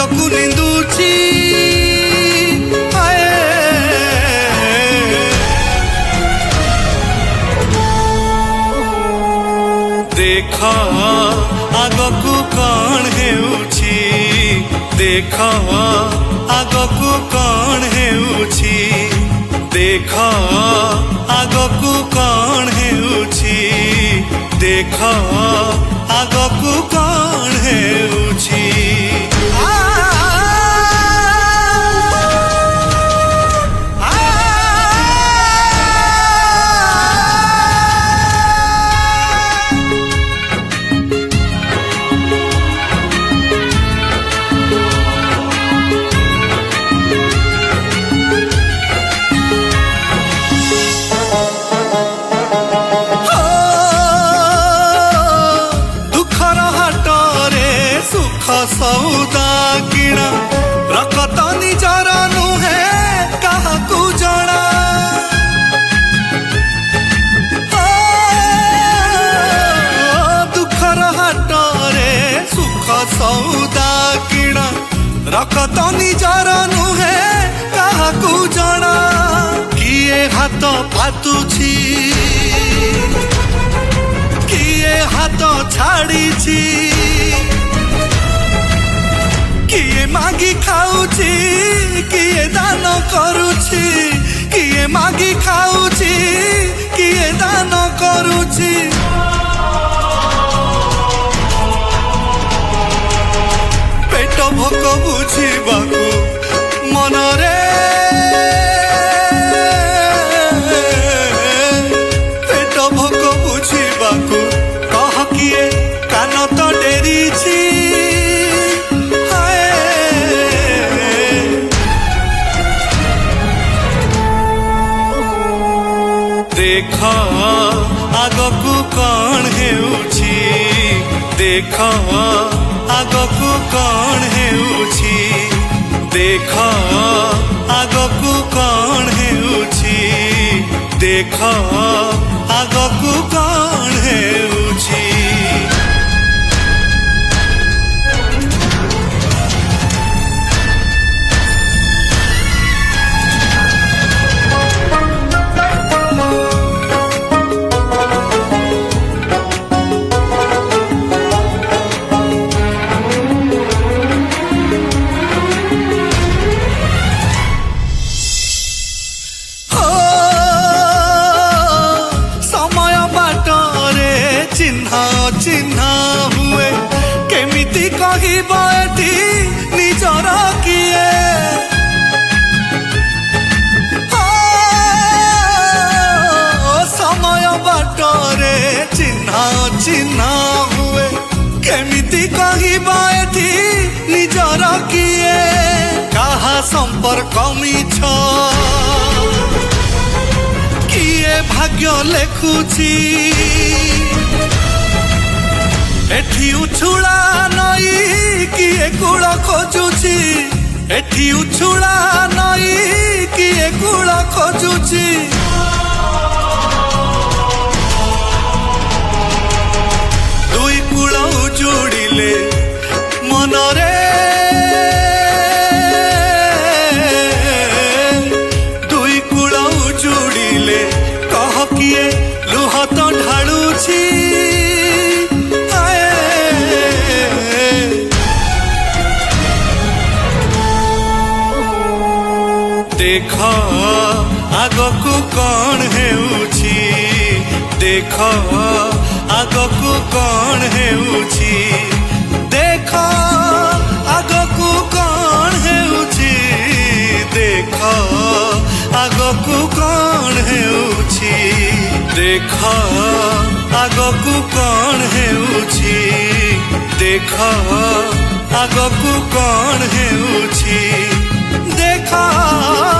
को निंदुची देख आगकू कौन हेउछि देख आगकू कौन हेउछि देख आगकू कौन हेउछि देख आगकू कौन हेउछि सौदा किणा रखत निजर नुहे काहाकू जणा दुखर हाटरे सुख सौदा किणा रखत निजर नुहे काहाकू जणा किए हाथ पातुछि किए हाथ छाड़ीछि किए मागी खाऊची किए दान करूची किए मागी खाऊची किए दान करूची पेट भोक बुझीबाकू मनरे पेट भोक बुझीबाकू कह किए कान तो डेरीची देख आगकू कौन हेउछि देख आगकू कौन हेउछि देख आगकू कौन हेउछि देख आगकू कौन हेउछि चिन्हा चिन्हा हुए केमिति कहिब एठी निजर किए समय बाटरे चिन्हा चिन्हा हुए केमिति कहिब एठी निजर किए काहा संपर्क मिछ किए भाग्य लेखुची एठी उछुड़ा नई किए कूल खोजुची एठी उछुड़ा नई किए कूल खोजुची दुई कूल उजुड़िले मनरे दुई कूल उजुड़िले कह किए लुह तो ढालुची देख आगकू कौन हेउछि देख आगकू कौन हेउछि देख आगकू कौन हेउछि देख आगकू कौन हेउछि देख आगकू कौन हेउछि देख आगकू कौन हेउछि देखा